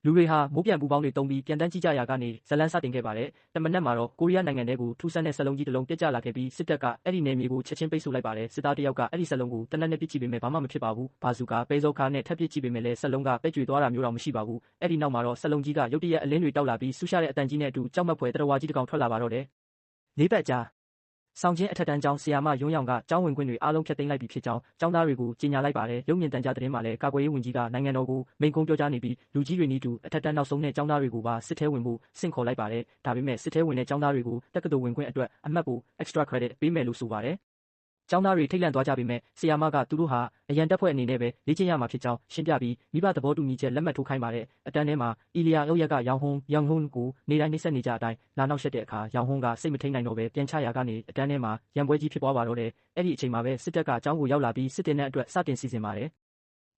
လူတွေဟာမိုးပြန်ပူပေါင်းတွေတုံးပြီးပြန်တန်းကြည့်ကြရာကနေဇလန်းစတင်ခဲ့ပါတယ်။တမနက်မှာတော့ကိုရီးယားနိုင်ငံထဲကိုထူးဆန်းတဲ့စက်လုံးကြီးတစ်လုံးပြက်ကျလာခဲ့ပြီးစစ်တပ်ကအဲ့ဒီနယ်မြေကိုချက်ချင်းပိတ်ဆို့လိုက်ပါတယ်။စစ်သားတယောက်ကအဲ့ဒီစက်လုံးကိုတနက်နဲ့ပစ်ကြည့်ပေမဲ့ဘာမှမဖြစ်ပါဘူး။ဘာဇူကာပဲဇောခါနဲ့ထပ်ပစ်ကြည့်ပေမဲ့လည်းစက်လုံးကပဲ့ကျွေသွားတာမျိုးတော့မရှိပါဘူး။အဲ့ဒီနောက်မှာတော့စက်လုံးကြီးကရုတ်တရက်အလင်းတွေတောက်လာပြီးဆူရှာတဲ့အတန်ကြီးနဲ့အတူကြောက်မက်ဖွယ်တရဝါကြီးတစ်ကောင်ထွက်လာပါတော့တယ်။လေးပတ်ကြာဆောင်ချင်းအထက်တန်းကျောင်းဆရာမယွန်းရောင်ကကျောင်းဝင်ခွင့်တွေအားလုံးဖျက်သိမ်းလိုက်ပြီဖြစ်ကြောင်းကျောင်းသားတွေကိုကြေညာလိုက်ပါတယ်။ရုပ်မြင်သံကြားသတင်းမှာလည်းကာကွယ်ရေးဝန်ကြီးကနိုင်ငံတော်ကိုမိန့်ခွန်းပြောကြားနေပြီးလူကြီးတွေနည်းတူအထက်တန်းနောက်ဆုံးတဲ့ကျောင်းသားတွေကိုပါစစ်ထဲဝင်ဖို့ဆင့်ခေါ်လိုက်ပါတယ်။ဒါပေမဲ့စစ်ထဲဝင်တဲ့ကျောင်းသားတွေကိုတက္ကသိုလ်ဝင်ခွင့်အတွက်အမှတ်ပို extra credit ပေးမယ်လို့ဆိုပါတယ်။ကျောင်းသားတွေထိတ်လန့်သွားကြပေမဲ့ဆရာမကသူတို့ဟာအရန်တပ်ဖွဲ့အနေနဲ့ပဲလေ့ကျင့်ရမှာဖြစ်ကြောင်းရှင်းပြပြီးမိဘသဘောတူညီချက်လက်မှတ်ထိုးခိုင်းပါတယ်။အတန်းထဲမှာအီလီယာအုပ်ရက်ကယောင်ဟွန်းကိုနေတိုင်းနှိမ့်ဆက်နေကြအတိုင်းလာနောက်ရက်တဲ့အခါယောင်ဟွန်းကစိတ်မထိန်နိုင်တော့ပဲပြန်ချရာကနေအတန်းထဲမှာရန်ပွဲကြီးဖြစ်ပွားပါတော့တယ်။အဲ့ဒီအချိန်မှာပဲစစ်တပ်ကကျောင်းကိုရောက်လာပြီးစစ်တင်တဲ့အတွက်စတင်စီစဉ်ပါတယ်။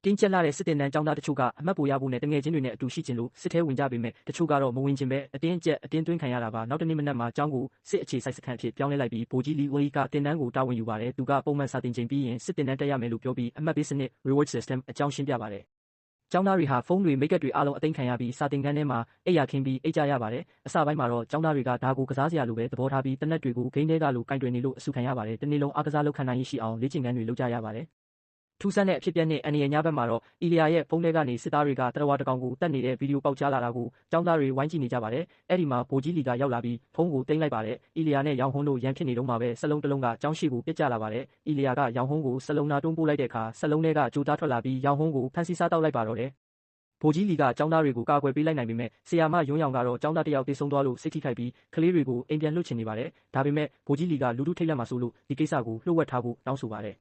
တင်းကျပ်လာတဲ့စစ်တင်တန်းကျောင်းသားတချို့ကအမှတ်ပိုရဖို့နဲ့တငယ်ချင်းတွေနဲ့အတူရှိချင်လို့စစ်ထဲဝင်ကြပေမဲ့တချို့ကတော့မဝင်ချင်ပဲအတင်းအကျပ်အတင်းသွင်းခံရတာပါနောက်တနေ့မနက်မှာကျောင်းကိုစစ်အခြေစိုက်စခန်းအဖြစ်ပြောင်းလဲလိုက်ပြီးဗိုလ်ကြီးလီဝီကတင်တန်းကိုတာဝန်ယူပါတယ်သူကပုံမှန်စာတင်ချိန်ပြီးရင်စစ်တင်တန်းတက်ရမယ်လို့ပြောပြီးအမှတ်ပေးစနစ် reward system အကြောင်းရှင်းပြပါတယ်ကျောင်းသားတွေဟာဖုန်းတွေမိတ်ကပ်တွေအားလုံးအသိမ်းခံရပြီးစာတင်ခန်းထဲမှာအိပ်ယာခင်းပြီးအိပ်ကြရပါတယ်အစပိုင်းမှာတော့ကျောင်းသားတွေကဒါကိုကစားစရာလိုပဲသဘောထားပြီးတနက်တွေကိုဂိမ်းထဲကလိုကင်တွယ်နေလို့အဆူခံရပါတယ်တနေ့လုံးအားကစားလုပ်ခံနိုင်ရရှိအောင်လေ့ကျင့်ခန်းတွေလုပ်ကြရပါတယ်ထူးဆန်းတဲ့အဖြစ်ပြက်နဲ့အန်ရီရဲ့ညဘက်မှာတော့အီလီယာရဲ့ဖုန်းထဲကနေစစ်သားတွေကတရဝါတကောင်ကိုတတ်နေတဲ့ဗီဒီယိုပေါက်ကြားလာတာကိုကျောင်းသားတွေဝိုင်းကြည့်နေကြပါတယ်။အဲ့ဒီမှာဗိုလ်ကြီးလီကရောက်လာပြီးဖုန်းကိုတိန်းလိုက်ပါတယ်။အီလီယာနဲ့ယောင်ဟွန်းတို့ရန်ဖြစ်နေတော့မှပဲစက်လုံးတစ်လုံးကကျောင်းရှိကိုပြစ်ကျလာပါတယ်။အီလီယာကယောင်ဟွန်းကိုစက်လုံးနာတွန်းပို့လိုက်တဲ့အခါစက်လုံးထဲကကြိုသားထွက်လာပြီးယောင်ဟွန်းကိုဖမ်းဆီးစားတောက်လိုက်ပါတော့တယ်။ဗိုလ်ကြီးလီကကျောင်းသားတွေကိုကာကွယ်ပေးလိုက်နိုင်ပေမဲ့ဆရာမယွန်းရောင်ကတော့ကျောင်းသားတယောက်တေဆုံးသွားလို့စိတ်ထိခိုက်ပြီးကလေးတွေကိုအိမ်ပြန်လွှတ်ချင်နေပါတယ်။ဒါပေမဲ့ဗိုလ်ကြီးလီကလူထုထိတ်လန့်မှာစိုးလို့ဒီကိစ္စကိုလှုပ်ဝက်ထားဖို့တောင်းဆိုပါတယ်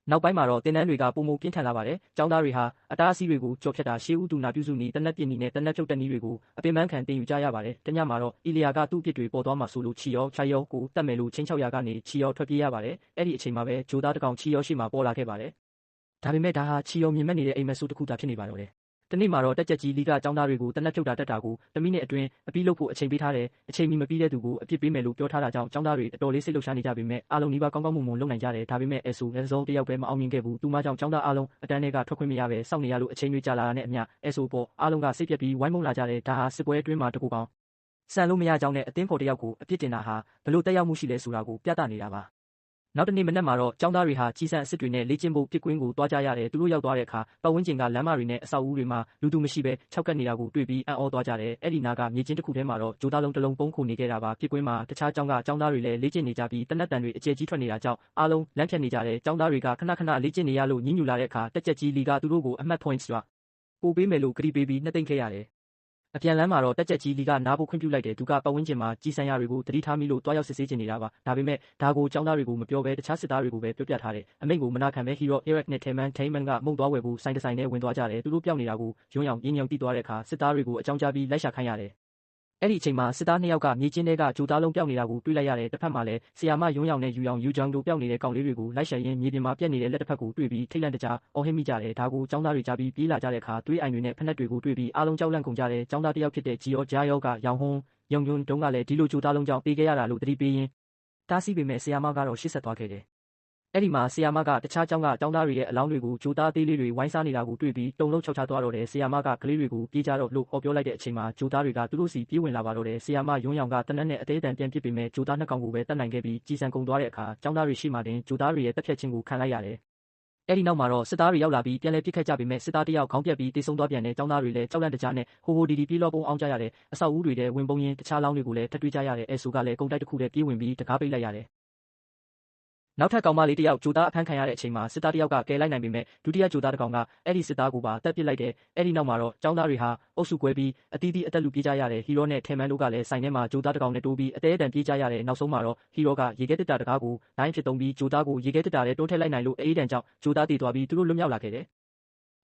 နောက်ပိုင်းမှာတော့တင်တန်းတွေကပုံမပြင်းထန်လာပါတယ်။ကျောင်းသားတွေဟာအတားအဆီးတွေကိုကြော်ဖြတ်တာရှေးဦးသူနာပြုစုနည်းတနက်ပြင်းနည်းနဲ့တနက်ဖြုတ်တက်နည်းတွေကိုအပင်ပန်းခံတင်ယူကြရပါတယ်။တညမှာတော့အီလီယာကသူ့အဖြစ်တွေပေါ်သွားမှဆိုလို့ချီရောဖြိုင်ရောကိုတတ်မယ်လို့ချင်းချောက်ရာကနေချီရောထွက်ပြေးရပါတယ်။အဲ့ဒီအချိန်မှာပဲဂျိုသားတစ်ကောင်ချီရောရှိမှပေါ်လာခဲ့ပါတယ်။ဒါပေမဲ့ဒါဟာချီရောမြင်မဲ့နေတဲ့အိမ်မက်ဆိုးတစ်ခုသာဖြစ်နေပါတော့တယ်။တနေ့မှာတော့တက်ကြက်ကြီးလီကကျောင်းသားတွေကိုတနက်ဖြုတ်တာတက်တာကိုတမိနစ်အတွင်းအပြီးလုပ်ဖို့အချိန်ပေးထားတယ်။အချိန်မီမပြီးတဲ့သူကိုအပြစ်ပေးမယ်လို့ပြောထားတာကြောင့်ကျောင်းသားတွေအတော်လေးစိတ်လှုပ်ရှားနေကြပေမဲ့အားလုံးဒီပါကောင်းကောင်းမွန်မွန်လုပ်နိုင်ကြတယ်။ဒါပေမဲ့SO တယောက်ပဲမအောင်မြင်ခဲ့ဘူး။သူမကြောင့်ကျောင်းသားအားလုံးအတန်းထဲကထွက်ခွင့်မရပဲစောင့်နေရလို့အချိန်တွေကြာလာတာနဲ့အမျှSO ပေါ်အားလုံးကစိတ်ပြက်ပြီးဝိုင်းမုန်းလာကြတယ်။ဒါဟာစစ်ပွဲအတွင်းမှာတကူပေါင်းဆန်လို့မရကြောင်းနဲ့အသင်းဖော်တယောက်ကိုအပြစ်တင်တာဟာဘလို့တက်ရောက်မှုရှိလဲဆိုတာကိုပြသနေတာပါနောက်တနေ့မနက်မှာတော့ကျောင်းသားတွေဟာကြီးစံအစ်စ်တွေနဲ့လေ့ကျင့်ဖို့ပြစ်ကွင်းကိုတွားကြရတယ်သူတို့ရောက်သွားတဲ့အခါပတ်ဝန်းကျင်ကလမ်းမတွေနဲ့အဆောက်အဦတွေမှာလူသူမရှိပဲခြောက်ကပ်နေတာကိုတွေ့ပြီးအံ့ဩသွားကြတယ်အဲ့ဒီနာကမြေကျင်းတစ်ခုထဲမှာတော့ဂျိုသားလုံးတစ်လုံးပုံခုနေခဲ့တာပါပြစ်ကွင်းမှာတခြားကျောင်းကကျောင်းသားတွေလည်းလေ့ကျင့်နေကြပြီးတနက်တန်တွေအကျယ်ကြီးထွက်နေတာကြောင့်အားလုံးလမ်းဖြတ်နေကြတယ်ကျောင်းသားတွေကခဏခဏလေ့ကျင့်နေရလို့ညှဉ်းညူလာတဲ့အခါတက်ကြက်ကြီးလီကသူတို့ကိုအမှတ် points စွာပို့ပေးမယ်လို့ကတိပေးပြီးနှိမ့်သိမ့်ခဲ့ရတယ်အပြန်လမ်းမှာတော့တက်ကြက်ကြီးလီကနားဖို့ခွင့်ပြုလိုက်တယ်သူကပတ်ဝန်းကျင်မှာကြီးစံရတွေကိုတတိထားမိလို့တွားရောက်စစ်ဆေးချင်နေတာပါဒါပေမဲ့ဒါကိုကျောင်းသားတွေကိုမပြောဘဲတခြားစစ်သားတွေကိုပဲပြောပြထားတယ်အမိန့်ကိုမနာခံပဲဟီရောEricနဲ့Tamanကမုံသွားဝယ်ဖို့ဆိုင်တဆိုင်နဲ့ဝင်သွားကြတယ်သူတို့ပြောင်းနေတာကိုယွန်းရောင်ရင်းရောင်တိသွားတဲ့အခါစစ်သားတွေကိုအကြောင်းကြားပြီးလိုက်ရှာခိုင်းရတယ်အဲ့ဒီအချိန်မှာစစ်သားနှစ်ယောက်ကမြေကျင်းထဲကဂျိုသားလုံးပြောင်းနေတာကိုတွေ့လိုက်ရတယ်တစ်ဖက်မှာလည်းဆီယာမယွန်းရောင်နဲ့ယူဂျန်တို့ပြောင်းနေတဲ့ကောင်လေးတွေကိုလိုက်ရှာရင်းမြေပြင်မှာပြက်နေတဲ့လက်တစ်ဖက်ကိုတွေ့ပြီးထိတ်လန့်တကြားအော်ဟစ်မိကြတယ်ဒါကိုကျောင်းသားတွေကြားပြီးပြေးလာကြတဲ့အခါသွေးအိုင်တွေနဲ့ဖက်နှက်တွေကိုတွေ့ပြီးအားလုံးကြောက်လန့်ကုန်ကြတယ်ကျောင်းသားတစ်ယောက်ဖြစ်တဲ့ဂျီယောကယောင်ဟွန်းယွန်းတုံးကလည်းဒီလိုဂျိုသားလုံးကြောင့်ပြေးခဲ့ရတာလို့သတိပေးရင်းတားဆီးပေမဲ့ဆီယာမကတော့ရှေ့ဆက်သွားခဲ့တယ်အဲ့ဒီမှာဆီယာမကတခြားကျောင်းကကျောင်းသားတွေရဲ့အလောင်းတွေကိုဂျိုသားသေးလေးတွေဝိုင်းစားနေတာကိုတွေ့ပြီးတုံလုံးချောက်ချသွားတော့တယ်ဆီယာမကကလေးတွေကိုပြေးကြတော့လို့ဟောပြောလိုက်တဲ့အချိန်မှာဂျိုသားတွေကသူတို့စီပြေးဝင်လာပါတော့တယ်ဆီယာမယွန်းရောင်ကတနက်နဲ့အသေးအတန်ပြန်ပစ်ပေမဲ့ဂျိုသားနှစ်ကောင်ကိုပဲတတ်နိုင်ခဲ့ပြီးကြီးစံကုန်သွားတဲ့အခါကျောင်းသားတွေရှိမှတင်ဂျိုသားတွေရဲ့တက်ဖြတ်ခြင်းကိုခံလိုက်ရတယ်အဲ့ဒီနောက်မှာတော့စစ်သားတွေရောက်လာပြီးပြန်လဲပစ်ခတ်ကြပေမဲ့စစ်သားတယောက်ခေါင်းပြက်ပြီးတေဆုံးသွားပြန်တဲ့ကျောင်းသားတွေလည်းကြောက်လန့်တကြားနဲ့ဟိုဒီပြေးလောပုံအောင်ကြရတယ်အဆောက်အဦတွေထဲဝင်ပုံရင်းတခြားလောင်းတွေကိုလည်းထပ်တွေ့ကြရတယ်အဲဆိုကလည်းကုန်းတိုက်တစ်ခုတည်းပြေးဝင်ပြီးတကားပိတ်လိုက်ရတယ်နောက်ထပ်ကောင်မလေးတယောက်ဂျိုသားအဖမ်းခံရတဲ့အချိန်မှာစစ်သားတယောက်ကကယ်လိုက်နိုင်ပေမဲ့ဒုတိယဂျိုသားတစ်ကောင်ကအဲ့ဒီစစ်သားကိုပါတပ်ပစ်လိုက်တယ်အဲ့ဒီနောက်မှာတော့ကျောင်းသားတွေဟာအုပ်စုကွဲပြီးအသီးသီးအသက်လူပြေးကြရတယ်ဟီရောနဲ့ထေမန်တို့ကလည်းဆိုင်ထဲမှာဂျိုသားတစ်ကောင်နဲ့တိုးပြီးအသေးအတန်ပြေးကြရတယ်နောက်ဆုံးမှာတော့ဟီရောကရေခဲတစ်တာတကားကိုနိုင်ဖြစ်သုံးပြီးဂျိုသားကိုရေခဲတစ်တာထဲတွန်းထည့်လိုက်နိုင်လို့အေးတန်ကြောင့်ဂျိုသားတည်သွားပြီးသူတို့လွတ်မြောက်လာခဲ့တယ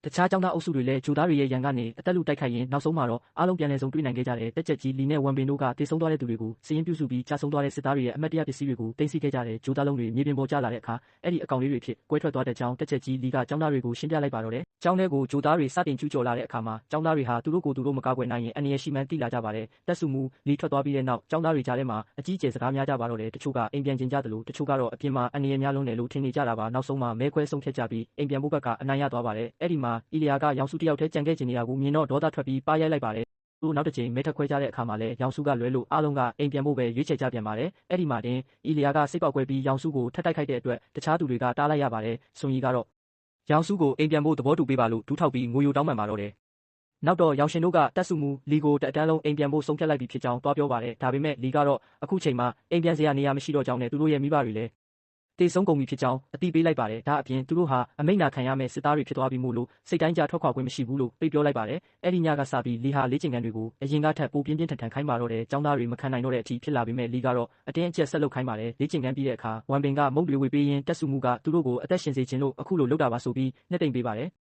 ်တခြားကျောင်းသားအုပ်စုတွေလည်းဂျိုသားတွေရဲ့ရန်ကနေအသက်လူတိုက်ခိုက်ရင်နောက်ဆုံးမှာတော့အားလုံးပြန်လည်ဆုံးတွေ့နိုင်ခဲ့ကြတယ်တက်ချက်ကြီးလီနဲ့ဝန်ပင်တို့ကတေဆုံးသွားတဲ့သူတွေကိုစည်ရင်ပြုစုပြီးကြာဆုံးသွားတဲ့စစ်သားတွေရဲ့အမတ်တရပစ္စည်းတွေကိုတင်စီခဲ့ကြတယ်ဂျိုသားလုံးတွေမြေပြင်ပေါ်ကျလာတဲ့အခါအဲ့ဒီအကောင်လေးတွေဖြစ်ကွဲထွက်သွားတဲ့ကြောင်းတက်ချက်ကြီးလီကကျောင်းသားတွေကိုရှင်းပြလိုက်ပါတော့တယ်ကျောင်းထဲကိုဂျိုသားတွေစတင်ကျူးကျော်လာတဲ့အခါမှာကျောင်းသားတွေဟာသူတို့ကိုယ်သူတို့မကာကွယ်နိုင်ရင်အန္တရာယ်ရှိမှန်းသိလာကြပါတယ်တက်စုမှုလီထွက်သွားပြီးတဲ့နောက်ကျောင်းသားတွေကြားထဲမှာအကြီးအကျယ်စကားများကြပါတော့တယ်တချို့ကအိမ်ပြန်ကျင်ကြတယ်လို့တချို့ကတော့အပြင်မှာအန္တရာယ်များလုံးတယ်လို့ထင်နေကြတာပါနောက်ဆုံးမှာမဲခွဲဆုံးဖြတ်ကြပြီးအိမ်ပြန်ဖို့ဘက်ကအနိုင်ရသွားပါတယ်အဲ့ဒီမှာ အီလီယာကရောင်စုတယောက်တည်းကြံခဲ့ချင်နေတာကိုမြင်တော့ဒေါသထွက်ပြီးပါရိုက်လိုက်ပါတယ်။သူတို့နောက်တစ်ချိန်မဲထက်ခွဲကြတဲ့အခါမှာလည်းရောင်စုကလွဲလို့အားလုံးကအိမ်ပြန်ဖို့ပဲရွေးချယ်ကြပြန်ပါတယ်။အဲ့ဒီမှာတင်အီလီယာကစိတ်ပေါက်ကွဲပြီးရောင်စုကိုထပ်တိုက်ခိုက်တဲ့အတွက်တခြားသူတွေကတားလိုက်ရပါတယ်။ဆွန်ရီကတော့ရောင်စုကိုအိမ်ပြန်ဖို့သဘောတူပေးပါလို့ဒူးထောက်ပြီးငိုယိုတောင်းပန်ပါတော့တယ်။နောက်တော့ရောင်ရှင်တို့ကတက်စုမူလီကိုတအတန်းလုံးအိမ်ပြန်ဖို့ဆုံးဖြတ်လိုက်ပြီးဖြစ်ကြောင်းတွားပြောပါတယ်။ဒါပေမဲ့လီကတော့အခုချိန်မှာအိမ်ပြန်စရာနေရာမရှိတော့ကြောင်းနဲ့သူတို့ရဲ့မိဘတွေလည်းတေဆုံးကုန်ပြီဖြစ်ကြောင်းအတိပေးလိုက်ပါတယ်။ဒါအပြင်သူတို့ဟာအမိန့်နာခံရမယ့်စစ်သားတွေဖြစ်သွားပြီမို့လို့စိတ်တိုင်းကြထွက်ခွာခွင့်မရှိဘူးလို့ပြောလိုက်ပါတယ်။အဲ့ဒီညကစပြီးလီဟာလေ့ကျင့်ခန်းတွေကိုအရင်ကထက်ပိုပြင်းပြင်းထန်ထန်ခိုင်းပါတော့တယ်။ကျောင်းသားတွေမခံနိုင်တော့တဲ့အထိဖြစ်လာပြီးမဲ့လီကတော့အတင်းအကျပ်ဆက်လုပ်ခိုင်းပါတယ်။လေ့ကျင့်ခန်းပြီးတဲ့အခါဝမ်ပင်ကမုတ်တွေဝေပေးရင်းတက်စုမှုကသူတို့ကိုအသက်ရှင်စေခြင်းလို့အခုလိုလုပ်တာပါဆိုပြီးနှစ်သိမ့်ပေးပါတယ်။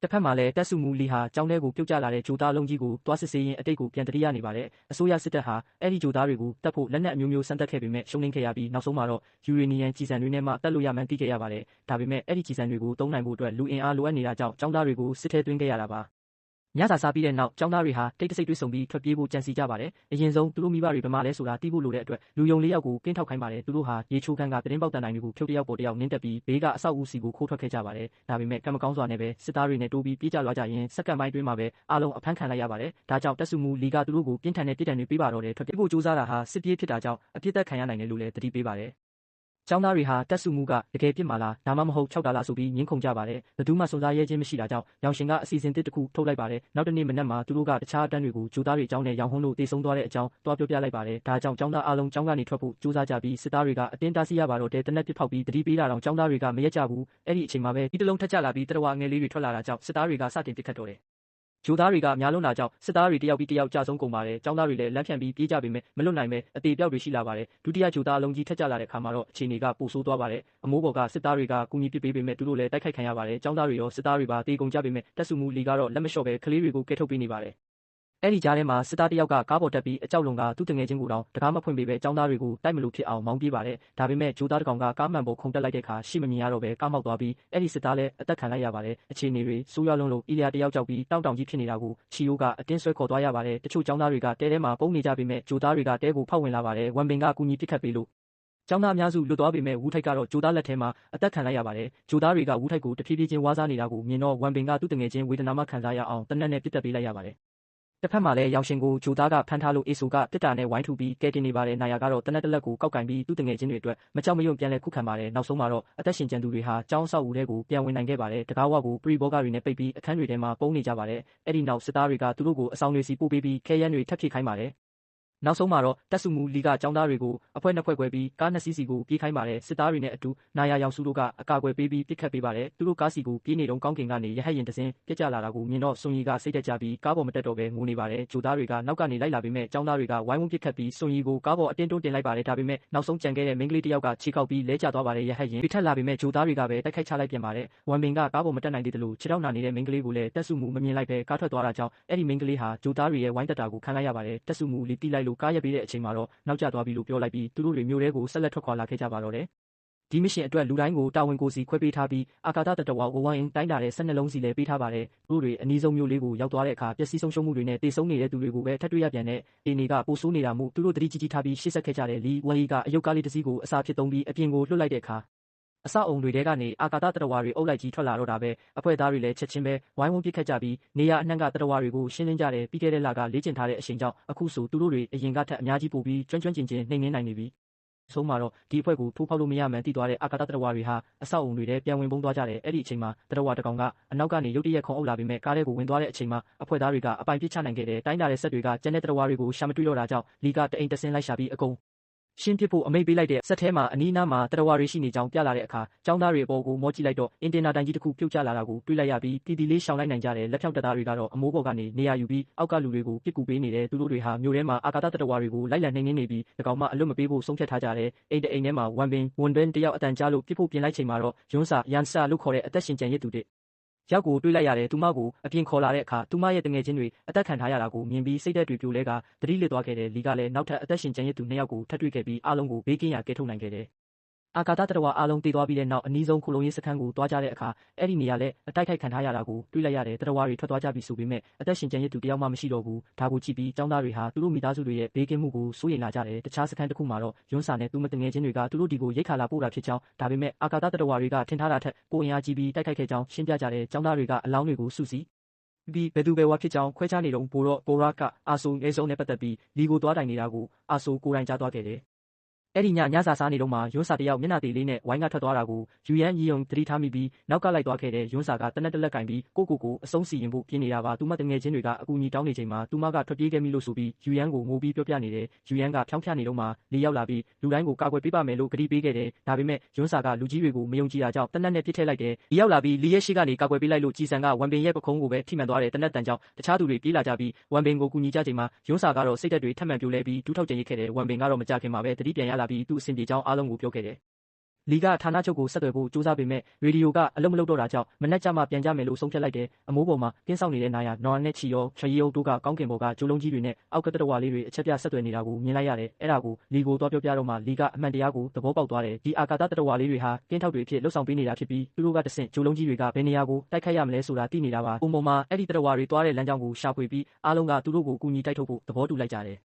တစ်ဖက်မှာလည်းတက်စုမူလီဟာကျောင်းထဲကိုပြုတ်ကျလာတဲ့ဂျိုသားလုံးကြီးကိုတွားစစ်ဆေးရင်းအတိတ်ကိုပြန်တတိယနေပါတယ်။အစိုးရစစ်တပ်ဟာအဲ့ဒီဂျိုသားတွေကိုတတ်ဖို့လက်နက်အမျိုးမျိုးစမ်းသပ်ခဲ့ပေမဲ့ရှုံးနိမ့်ခဲ့ရပြီးနောက်ဆုံးမှာတော့ယူရေနီယံကြည်စံတွေနဲ့မှတက်လို့ရမှန်းသိခဲ့ရပါတယ်။ဒါပေမဲ့အဲ့ဒီကြည်စံတွေကိုသုံးနိုင်ဖို့အတွက်လူအင်အားလိုအပ်နေတာကြောင့်ကျောင်းသားတွေကိုစစ်ထဲသွင်းခဲ့ရတာပါ။ညစာစားပြီးတဲ့နောက်ကျောင်းသားတွေဟာတိတ်တဆိတ်တွေးဆုံပြီးထွက်ပြေးဖို့ကြံစီကြပါတယ်။အရင်ဆုံးသူတို့မိဘတွေဘယ်မှာလဲဆိုတာသိဖို့လိုတဲ့အတွက်လူယုံ၄ယောက်ကိုကင်းထောက်ခိုင်းပါတယ်။သူတို့ဟာရေချိုးခန်းကသတင်းပေါက်တန်တိုင်းတွေကိုဖြုတ်တယောက်ပေါ်တယောက်နင်းတက်ပြီးဘေးကအဆောက်အဦစီကိုခိုးထွက်ခဲ့ကြပါတယ်။ဒါပေမဲ့ကံမကောင်းစွာနဲ့ပဲစစ်သားတွေနဲ့တိုးပြီးပြေးကြလွှားကြရင်စက္ကန့်ပိုင်းတွင်းမှာပဲအားလုံးအဖမ်းခံလိုက်ရပါတယ်။ဒါကြောင့်တက်စုမူလီကသူတို့ကိုပြင်းထန်တဲ့ပြစ်ဒဏ်တွေပေးပါတော့တယ်။ထွက်ပြေးဖို့ကြိုးစားတာဟာစစ်ပြေးဖြစ်တာကြောင့်အပြစ်သက်ခံရနိုင်တယ်လို့လည်းသတိပေးပါတယ်။ကျောင်းသားတွေဟာတက်စုမှုကတကယ်ပြစ်မှာလားဒါမှမဟုတ်6 ဒါလာဆိုပြီးငင်းခုန်ကြပါတယ်။ဘယ်သူမှစွန့်စားရဲခြင်းမရှိတာကြောင့်ရောင်ရှင်ကအစီအစဉ်တစ်ခုထုတ်လိုက်ပါတယ်။နောက်တနေ့မနက်မှာသူတို့ကတခြားအတန်းတွေကိုဂျိုသားတွေအကြောင်းနဲ့ရောင်ဟုန်းလို့တေဆုံးသွားတဲ့အကြောင်းတွားပြောပြလိုက်ပါတယ်။ဒါကြောင့်ကျောင်းသားအားလုံးကျောင်းကနေထွက်ဖို့ကြိုးစားကြပြီးစစ်သားတွေကအတင်းတားဆီးရပါတော့တဲ့တနက်ပစ်ဖောက်ပြီးတတိပေးတာတောင်ကျောင်းသားတွေကမရက်ကြဘူး။အဲ့ဒီအချိန်မှာပဲဒီတလုံးထက်ကျလာပြီးတရဝငယ်လေးတွေထွက်လာတာကြောင့်စစ်သားတွေကစတင်ပစ်ခတ်တော့တယ်။ဂျိုသားတွေကများလုံးတာကြောင့်စစ်သားတွေတယောက်ပြီးတယောက်ကြဆုံးကုန်ပါတယ်။ကျောင်းသားတွေလည်းလမ်းဖြန့်ပြီးပြေးကြပေမဲ့မလွတ်နိုင်ပဲအသေးပြောက်တွေရှိလာပါတယ်။ဒုတိယဂျိုသားအလုံးကြီးထက်ကျလာတဲ့အခါမှာတော့အခြေအနေကပိုဆိုးသွားပါတယ်။အမိုးပေါ်ကစစ်သားတွေကကူညီပစ်ပေးပေမဲ့သူတို့လည်းတိုက်ခိုက်ခံရပါတယ်။ကျောင်းသားတွေရောစစ်သားတွေပါတေကုန်ကြပေမဲ့တက်စုမှုလီကတော့လက်မလျှော့ပဲကလေးတွေကိုကဲထုတ်ပေးနေပါတယ်။အဲ့ဒီကြားထဲမှာစစ်သားတယောက်ကကားပေါ်တက်ပြီးအကြောက်လွန်ကသူ့တငယ်ချင်းကိုတောင်တကားမဖွင့်ပေးပဲကျောင်းသားတွေကိုတိုက်မလို့ဖြစ်အောင်မောင်းပြေးပါတယ်။ဒါပေမဲ့ဂျိုသားတစ်ကောင်ကကားမှန်ပေါ်ခုန်တက်လိုက်တဲ့အခါရှိမမြင်ရတော့ပဲကားမောက်သွားပြီးအဲ့ဒီစစ်သားလည်းအသက်ခံလိုက်ရပါတယ်။အခြေအနေတွေဆိုးရွားလွန်းလို့အီလီယာတယောက်ကြောက်ပြီးတောင်းကြီးဖြစ်နေတာကိုချီယိုကအတင်းဆွဲခေါ်သွားရပါတယ်။တချို့ကျောင်းသားတွေကတဲထဲမှာပုန်းနေကြပေမဲ့ဂျိုသားတွေကတဲကိုဖောက်ဝင်လာပါတယ်။ဝမ်ပင်ကကူညီပစ်ခတ်ပေးလို့ကျောင်းသားအများစုလွတ်သွားပေမဲ့ဝူးထိုက်ကတော့ဂျိုသားလက်ထဲမှာအသက်ခံလိုက်ရပါတယ်။ဂျိုသားတွေကဝူးထိုက်ကိုတဖြည်းဖြည်းချင်းဝါးစားနေတာကိုမြင်တော့ဝမ်ပင်ကသူ့တငယ်ချင်းဝေဒနာမှခံစားရအောင်တနက်နဲ့ပစ်တက်ပေးလိုက်ရပါတယ်။တစ်ဖက်မှာလည်းရောင်ရှင်ကိုဂျိုသားကဖမ်းထားလို့အေဆိုကတစ်တာနဲ့ဝိုင်းထူပြီးကဲတင်နေပါတယ်။နာယာကတော့တနက်တလက်ကိုကောက်ကင်ပြီးသူ့တငယ်ချင်းတွေအတွက်မကြောက်မရွံ့ပြန်လဲခုခံပါတယ်။နောက်ဆုံးမှာတော့အသက်ရှင်ကျန်သူတွေဟာကျောင်းဆောက်ဦးထဲကိုပြန်ဝင်နိုင်ခဲ့ပါတယ်။တကားဝကိုပရီဘောဂါတွေနဲ့ပိတ်ပြီးအခန်းတွေထဲမှာပုန်းနေကြပါတယ်။အဲ့ဒီနောက်စစ်သားတွေကသူတို့ကိုအဆောင်တွေစီပို့ပေးပြီးခဲရန်တွေထပ်ဖြည့်ခိုင်းပါတယ်။နောက်ဆုံးမှာတော့တက်စုမူလီကကျောင်းသားတွေကိုအဖွဲ့နှစ်ဖွဲ့ခွဲပြီးကားနှစ်စီးစီကိုပြေးခိုင်းပါတယ်စစ်သားတွေနဲ့အတူနာယာရောင်စုတို့ကအကာအကွယ်ပေးပြီးပစ်ခတ်ပေးပါတယ်သူတို့ကားစီကိုပြေးနေတော့ကောင်းကင်ကနေရဟတ်ရင်တစင်းပြက်ကျလာတာကိုမြင်တော့ဆွန်ရီကစိတ်တက်ကြပြီးကားပေါ်မတက်တော့ပဲငိုနေပါတယ်ဂျိုသားတွေကနောက်ကနေလိုက်လာပြီးမဲ့ကျောင်းသားတွေကဝိုင်းဝန်းပစ်ခတ်ပြီးဆွန်ရီကိုကားပေါ်အတင်းတွန်းတင်လိုက်ပါတယ်ဒါပေမဲ့နောက်ဆုံးကြံခဲ့တဲ့မိန်းကလေးတစ်ယောက်ကခြေခောက်ပြီးလဲကျသွားပါတယ်ရဟတ်ရင်ပြစ်ထက်လာပြီးမဲ့ဂျိုသားတွေကပဲတိုက်ခိုက်ချလိုက်ပြန်ပါတယ်ဝမ်ပင်ကကားပေါ်မတက်နိုင်သေးတယ်လို့ခြေထောက်နာနေတဲ့မိန်းကလေးကိုလည်းတက်စုမူမမြင်လိုက်ပဲကားထွက်သွားတာကြောင့်အဲ့ဒီမိန်းကလေးဟာဂျိုသားတွေရဲ့ဝိုင်းတက်တာကိုခံလိုက်ရပါတယ်တက်စုမူလီတီးလိုက်လို့ကားရက်ပြီးတဲ့အချိန်မှာတော့နောက်ကျသွားပြီလို့ပြောလိုက်ပြီးသူတို့တွေမျိုးတဲကိုဆက်လက်ထွက်ခွာလာခဲ့ကြပါတော့တယ်။ဒီမရှင်အတွက်လူတိုင်းကိုတာဝန်ကိုစီခွဲပေးထားပြီးအာကာသတတဝါဝဝိုင်းတိုင်းတာတဲ့12လုံးစီလည်းပေးထားပါတယ်။သူတို့တွေအနည်းဆုံးမျိုးလေးကိုရောက်သွားတဲ့အခါပျက်စီးဆုံးရှုံးမှုတွေနဲ့တေဆုံးနေတဲ့သူတွေကိုပဲထပ်တွေ့ရပြန်တဲ့အေနေကပိုဆိုးနေတာမို့သူတို့တတိကြီးထားပြီးရှေ့ဆက်ခဲ့ကြတယ်လီဝမ်ဟီကအယုတ်ကားလေးတစ်စီးကိုအစာဖြစ်သုံးပြီးအပြင်ကိုလွှတ်လိုက်တဲ့အခါအဆောက်အုံတွေထဲကနေအာကာသတတဝါတွေအုပ်လိုက်ကြီးထွက်လာတော့တာပဲအဖွဲ့သားတွေလည်းချက်ချင်းပဲဝိုင်းဝန်းပစ်ခတ်ကြပြီးနေရာအနှံ့ကတတဝါတွေကိုရှင်းလင်းကြတယ်ပြီးခဲ့တဲ့လကလေ့ကျင့်ထားတဲ့အချိန်ကြောင့်အခုဆိုသူတို့တွေအရင်ကထက်အများကြီးပိုပြီးကျွမ်းကျင်နှိမ်နှင်းနိုင်နေပြီဆုံးမှာတော့ဒီအဖွဲ့ကိုထိုးဖောက်လို့မရမှန်းသိသွားတဲ့အာကာသတတဝါတွေဟာအဆောက်အုံတွေထဲပြန်ဝင်ပုန်းသွားကြတယ်အဲ့ဒီအချိန်မှာတတဝါတစ်ကောင်ကအနောက်ကနေရုတ်တရက်ခုံအုပ်လာပြီးမဲ့ကားထဲကိုဝင်သွားတဲ့အချိန်မှာအဖွဲ့သားတွေကအပိုင်ပစ်ချနိုင်ခဲ့တယ်တိုင်းတာတဲ့ဆက်တွေကကျန်တဲ့တတဝါတွေကိုရှာမတွေ့တော့တာကြောင့်လီကတအိမ်တဆင်းလိုက်ရှာပြီးအကုန်ရှင်းပစ်ဖို့အမိန့်ပေးလိုက်တဲ့ဆက်ထဲမှာအနီးနားမှာတရဝါတွေရှိနေကြောင်းပြလာတဲ့အခါကျောင်းသားတွေအပေါ်ကိုမောကြည့်လိုက်တော့အင်တင်နာတိုင်ကြီးတစ်ခုပြုတ်ကျလာတာကိုတွေ့လိုက်ရပြီးတီတီလေးရှောင်လိုက်နိုင်ကြတဲ့လက်ဖြောင့်တပ်သားတွေကတော့အမိုးပေါ်ကနေနေရာယူပြီးအောက်ကလူတွေကိုပစ်ကူပေးနေတယ်သူတို့တွေဟာမြို့ထဲမှာအာကာသတရဝါတွေကိုလိုက်လံနှိမ်နင်းနေပြီး၎င်းမှအလွတ်မပေးဖို့ဆုံးဖြတ်ထားကြတယ်အိမ်တအိမ်ထဲမှာဝန်ဘင်တယောက်အတန်ကြားလို့ပစ်ဖို့ပြင်လိုက်ချိန်မှာတော့ယွန်းစာရန်စာလို့ခေါ်တဲ့အသက်ရှင်ကျန်ရစ်သူတွေရောက်ကိုတွေးလိုက်ရတယ်သူမကိုအပြင်ခေါ်လာတဲ့အခါသူမရဲ့တငယ်ချင်းတွေအသက်ခံထားရတာကိုမြင်ပြီးစိတ်သက်တွေပြိုလဲကသတိလစ်သွားခဲ့တယ်လီကလည်းနောက်ထပ်အသက်ရှင်ကျန်ရစ်သူ2ယောက်ကိုထပ်တွေ့ခဲ့ပြီးအားလုံးကိုဘေးကင်းရာကဲထုတ်နိုင်ခဲ့တယ် အာကာသတ္တဝါအားလုံးတည်သွားပြီးတဲ့နောက်အနီးဆုံးခိုလုံရေးစခန်းကိုသွားကြတဲ့အခါအဲ့ဒီနေရာလဲအတိုက်ခိုက်ခံထားရတာကိုတွေ့လိုက်ရတယ်တ္တဝါတွေထွက်သွားကြပြီဆိုပေမဲ့အသက်ရှင်ကျန်ရစ်သူတယောက်မှမရှိတော့ဘူးဒါကိုကြည့်ပြီးចောင်းသားတွေဟာသူတို့မိသားစုတွေရဲ့ဘေးကင်းမှုကိုစိုးရိမ်လာကြတယ်တခြားစခန်းတစ်ခုမှာတော့ယွန်းစာနဲ့သူမတငယ်ချင်းတွေကသူတို့ဒီကိုရိတ်ခါလာပို့တာဖြစ်ကြောင်းဒါပေမဲ့အာကာသတ္တဝါတွေကထင်ထားတာထက်ပိုအင်အားကြီးပြီးတိုက်ခိုက်ခဲ့ကြောင်းရှင်းပြကြတယ်ចောင်းသားတွေကအလောင်းတွေကိုစုစည်းပြီးဘယ်သူဘယ်ဝါဖြစ်ကြောင်းခွဲခြားနေတော့ပိုတော့ပိုရကအာဆိုငယ်ဆုံးနဲ့ပတ်သက်ပြီးလီကိုသွားတိုင်နေတာကိုအာဆိုကိုယ်တိုင်ကြားသွားခဲ့တယ်အဲ့ဒီညစာစားနေတော့မှယွန်းစာတယောက်မျက်နှာသေးလေးနဲ့ဝိုင်းကထွက်သွားတာကိုယူရန်ညီယုံသတိထားမိပြီးနောက်ကလိုက်သွားခဲ့တဲ့ယွန်းစာကတနက်တလက်ကင်ပြီးကိုအဆုံးစီရင်ဖို့ပြင်းနေတာပါသူမတငယ်ချင်းတွေကအကူအညီတောင်းနေချိန်မှာသူမကထွက်ပြေးခဲ့မိလို့ဆိုပြီးယူရန်ကိုငိုပြီးပြောပြနေတယ်ယူရန်ကဖြောင်းဖြနေတော့မှလီရောက်လာပြီးလူတိုင်းကိုကာကွယ်ပေးပါမယ်လို့ကတိပေးခဲ့တယ်ဒါပေမဲ့ယွန်းစာကလူကြီးတွေကိုမယုံကြည်တာကြောင့်တနက်နဲ့ပြစ်ထည့်လိုက်တယ်လီရောက်လာပြီးလီရဲ့ရှိကနေကာကွယ်ပေးလိုက်လို့ကြည်စံကဝမ်ပင်ရဲ့ပခုံးကိုပဲထိမှန်သွားတယ်တနက်တန်ကြောင့်တခြားသူတွေပြေးလာကြပြီးဝမ်ပင်ကိုကူညီကြချိန်မှာယွန်းစာကတော့စိတ်သက်တွေထပ်မံပြိုလဲပြီးဒူးထောက်ကျင်ရစ်ခဲ့တယ်ဝမ်ပင်ကတော့မကြခင်မှာပဲတတိပြန်ရလာပြီးသူ့အဆင်ပြေကြောင်းအားလုံးကိုပြောခဲ့တယ်လီကဌာနချုပ်ကိုဆက်သွယ်ဖို့စူးစမ်းပေမဲ့ရေဒီယိုကအလုံးမလုံးတော့တာကြောင့်မနှက်ကြမှပြန်ကြမယ်လို့ဆုံးဖြတ်လိုက်တယ်အမိုးပေါ်မှာကင်းဆောင်နေတဲ့နာယာနော်နဲ့ချီရောချရီယုံတို့ကကောင်းကင်ဘော်ကကျိုးလုံးကြီးတွေနဲ့အောက်ကတတဝါလေးတွေအချက်ပြဆက်သွယ်နေတာကိုမြင်လိုက်ရတယ်အဲ့ဒါကိုလီကိုတော့ပြောပြတော့မှလီကအမှန်တရားကိုသဘောပေါက်သွားတယ်ဒီအာကာသတတဝါလေးတွေဟာကင်းထောက်တွေအဖြစ်လှုပ်ဆောင်ပေးနေတာဖြစ်ပြီးသူတို့ကတဆင့်ကျိုးလုံးကြီးတွေကဘယ်နေရာကိုတိုက်ခိုက်ရမလဲဆိုတာသိနေတာပါပုံပေါ်မှာအဲ့ဒီတတဝါတွေသွားတဲ့လမ်းကြောင်းကိုရှာဖွေပြီးအားလုံးကသူတို့ကိုကူညီတိုက်ထုတ်ဖို့သဘောတူလိုက်ကြတယ်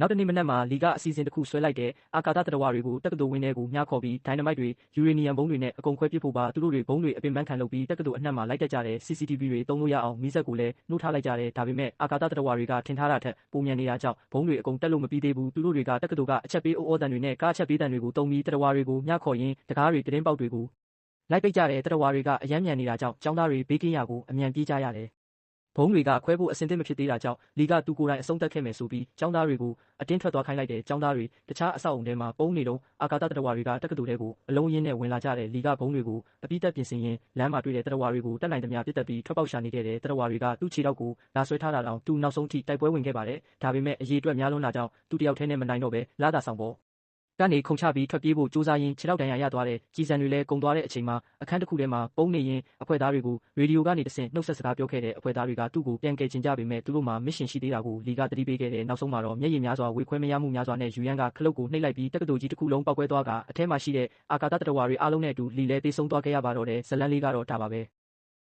နောက်တနေ့မနက်မှာလီကအစီအစဉ်တစ်ခုဆွဲလိုက်တဲ့အာကာသတတဝါတွေကိုတက္ကသိုလ်ဝင်းထဲကိုမျှခေါ်ပြီးဒိုင်နမိုက်တွေယူရေနီယမ်ဘုံးတွေနဲ့အကုန်ခွဲပစ်ဖို့ပါသူတို့တွေဘုံးတွေအပင်ပန်းခံလုပ်ပြီးတက္ကသိုလ်အနှံ့မှာလိုက်တက်ကြတဲ့ CCTV တွေတုံးလို့ရအောင်မီးစက်ကိုလည်းနှိုးထားလိုက်ကြတယ်ဒါပေမဲ့အာကာသတတဝါတွေကထင်ထားတာထက်ပုံမြန်နေတာကြောင့်ဘုံးတွေအကုန်တက်လို့မပြီးသေးဘူးသူတို့တွေကတက္ကသိုလ်ကအချက်ပေးအိုးတန်တွေနဲ့ကားချက်ပေးတန်တွေကိုတုံးပြီးတတဝါတွေကိုမျှခေါ်ရင်းတကားတွေတင်းပေါက်တွေကိုလိုက်ပိတ်ကြတဲ့တတဝါတွေကအယမ်းမြန်နေတာကြောင့်ចောင်းသားတွေဘေးကင်းရာကိုအမြန်ပြေးကြရတယ်ဘုံတွေကခွဲဖို့အဆင်သင့်မဖြစ်သေးတာကြောင့်လီကသူကိုယ်တိုင်အဆုံးသတ်ခဲ့မယ်ဆိုပြီးចောင်းသားတွေကိုအတင်းထွက်သွားခိုင်းလိုက်တယ်ចောင်းသားတွေတခြားအဆောက်အုံထဲမှာပုံနေတော့အာကာသတတဝါတွေကတက္ကသိုလ်ထဲကိုအလုံးရင်းနဲ့ဝင်လာကြတယ်လီကဘုံတွေကိုအပိသက်ပြင်ဆင်ရင်လမ်းမှာတွေ့တဲ့တတဝါတွေကိုတက်နိုင်သမျှပြစ်တက်ပြီးထွက်ပေါက်ရှာနေခဲ့တယ်တတဝါတွေကသူ့ခြေထောက်ကိုလာဆွဲထားတာတောင်သူနောက်ဆုံးထိတိုက်ပွဲဝင်ခဲ့ပါတယ်ဒါပေမဲ့အရေးအတွက်များလွန်းလာကြောင်းသူတယောက်တည်းနဲ့မနိုင်တော့ပဲလာတာဆောင်ပေါ်ကနေခုန်ချပြီးထွက်ပြေးဖို့ကြိုးစားရင်းခြေထောက်ဒဏ်ရာရသွားတဲ့ကြည်စံတွေလည်းကုံသွားတဲ့အချိန်မှာအခန်းတစ်ခုထဲမှာပုံနေရင်အဖွဲ့သားတွေကိုရေဒီယိုကနေတဆင့်နှုတ်ဆက်စကားပြောခဲ့တဲ့အဖွဲ့သားတွေကသူ့ကိုပြန်ကယ်ချင်ကြပေမဲ့သူတို့မှာမစ်ရှင်ရှိသေးတာကိုလီကသတိပေးခဲ့တဲ့နောက်ဆုံးမှာတော့မျက်ရည်များစွာဝေခွဲမရမှုများစွာနဲ့ယူရန်ကခလုတ်ကိုနှိပ်လိုက်ပြီးတက္ကသိုလ်ကြီးတစ်ခုလုံးပောက်ကွဲသွားကအထဲမှာရှိတဲ့အာကာသတတဝါတွေအားလုံးနဲ့အတူလီလည်းတေးဆုံးသွားခဲ့ရပါတော့တယ်ဇလန်လေးကတော့ဒါပါပဲ